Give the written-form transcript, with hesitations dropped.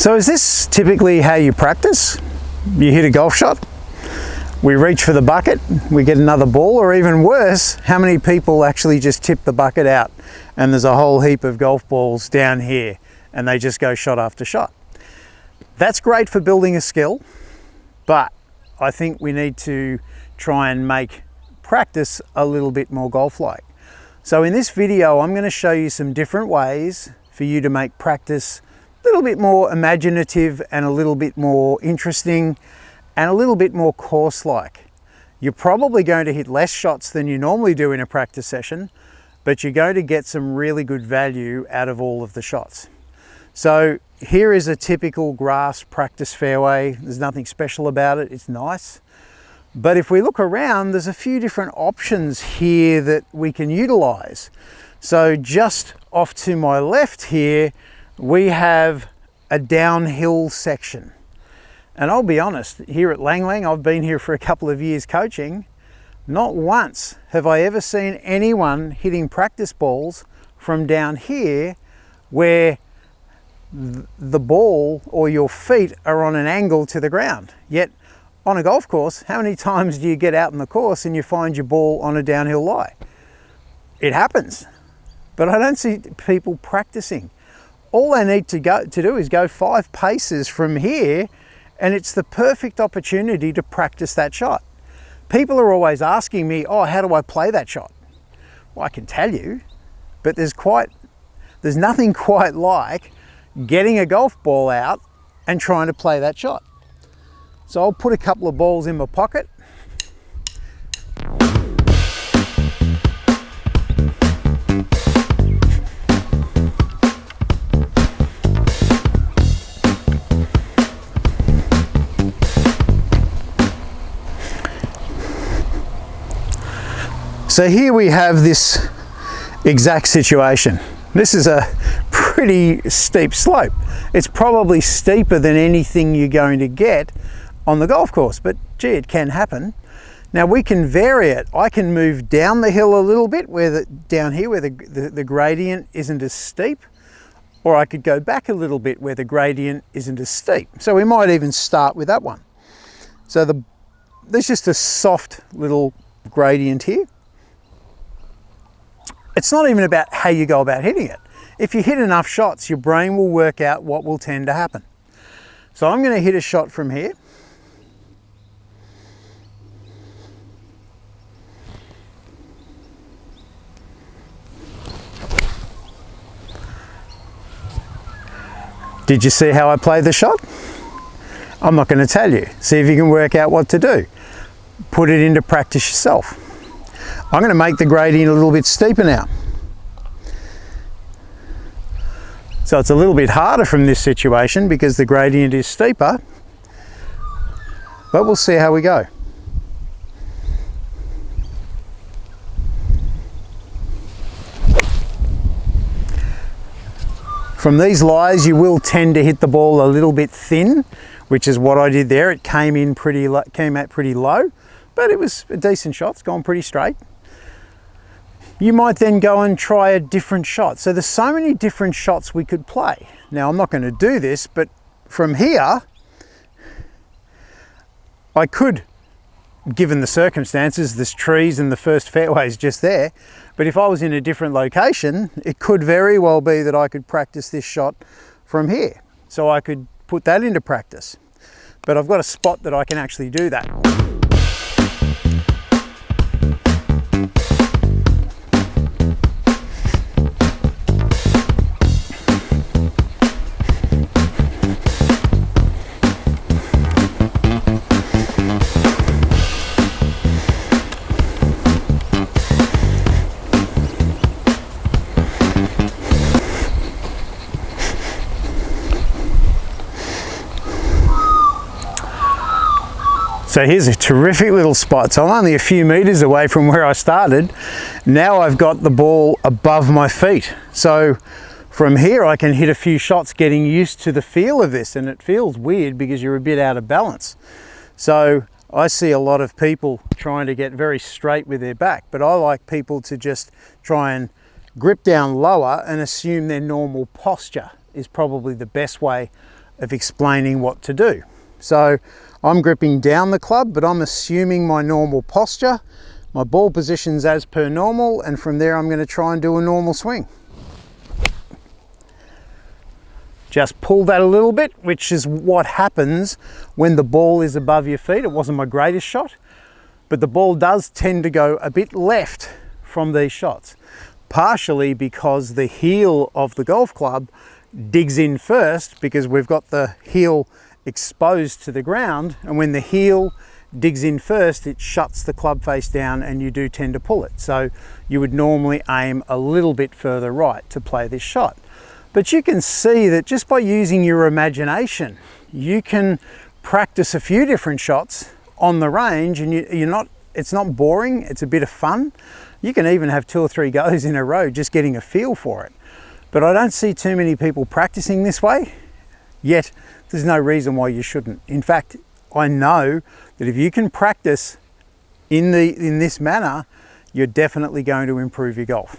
So is this typically how you practice? You hit a golf shot, we reach for the bucket, we get another ball, or even worse, how many people actually just tip the bucket out and there's a whole heap of golf balls down here and they just go shot after shot? That's great for building a skill, but I think we need to try and make practice a little bit more golf-like. So in this video, I'm going to show you some different ways for you to make practice a little bit more imaginative and a little bit more interesting and a little bit more course-like. You're probably going to hit less shots than you normally do in a practice session, but you're going to get some really good value out of all of the shots. So here is a typical grass practice fairway. There's nothing special about it, it's nice. But if we look around, there's a few different options here that we can utilize. So just off to my left here, we have a downhill section. And I'll be honest, here at Lang Lang, I've been here for a couple of years coaching. Not once have I ever seen anyone hitting practice balls from down here where the ball or your feet are on an angle to the ground. Yet on a golf course, how many times do you get out in the course and you find your ball on a downhill lie? It happens, but I don't see people practicing. All they need to do is go 5 paces from here, and it's the perfect opportunity to practice that shot. People are always asking me, oh, how do I play that shot? Well, I can tell you, but there's nothing quite like getting a golf ball out and trying to play that shot. So I'll put a couple of balls in my pocket. So here we have this exact situation. This is a pretty steep slope. It's probably steeper than anything you're going to get on the golf course, but gee, it can happen. Now we can vary it. I can move down the hill a little bit down here where the gradient isn't as steep, or I could go back a little bit where the gradient isn't as steep. So we might even start with that one. So there's just a soft little gradient here. It's not even about how you go about hitting it. If you hit enough shots, your brain will work out what will tend to happen. So I'm going to hit a shot from here. Did you see how I played the shot? I'm not going to tell you. See if you can work out what to do. Put it into practice yourself. I'm going to make the gradient a little bit steeper now. So it's a little bit harder from this situation because the gradient is steeper, but we'll see how we go. From these lies, you will tend to hit the ball a little bit thin, which is what I did there. It came out pretty low, but it was a decent shot. It's gone pretty straight. You might then go and try a different shot. So there's so many different shots we could play. Now I'm not going to do this, but from here, I could, given the circumstances, there's trees and the first fairway is just there, but if I was in a different location, it could very well be that I could practice this shot from here. So I could put that into practice. But I've got a spot that I can actually do that. So here's a terrific little spot. So I'm only a few meters away from where I started. Now I've got the ball above my feet. So from here I can hit a few shots getting used to the feel of this, and it feels weird because you're a bit out of balance. So I see a lot of people trying to get very straight with their back, but I like people to just try and grip down lower and assume their normal posture is probably the best way of explaining what to do. So I'm gripping down the club, but I'm assuming my normal posture, my ball position's as per normal, and from there I'm going to try and do a normal swing. Just pull that a little bit, which is what happens when the ball is above your feet. It wasn't my greatest shot, but the ball does tend to go a bit left from these shots, partially because the heel of the golf club digs in first, because we've got the heel exposed to the ground, and when the heel digs in first, it shuts the club face down and you do tend to pull it. So you would normally aim a little bit further right to play this shot. But you can see that just by using your imagination, you can practice a few different shots on the range, and it's not boring, it's a bit of fun. You can even have 2 or 3 goes in a row just getting a feel for it. But I don't see too many people practicing this way, yet there's no reason why you shouldn't. In fact, I know that if you can practice in this manner, you're definitely going to improve your golf.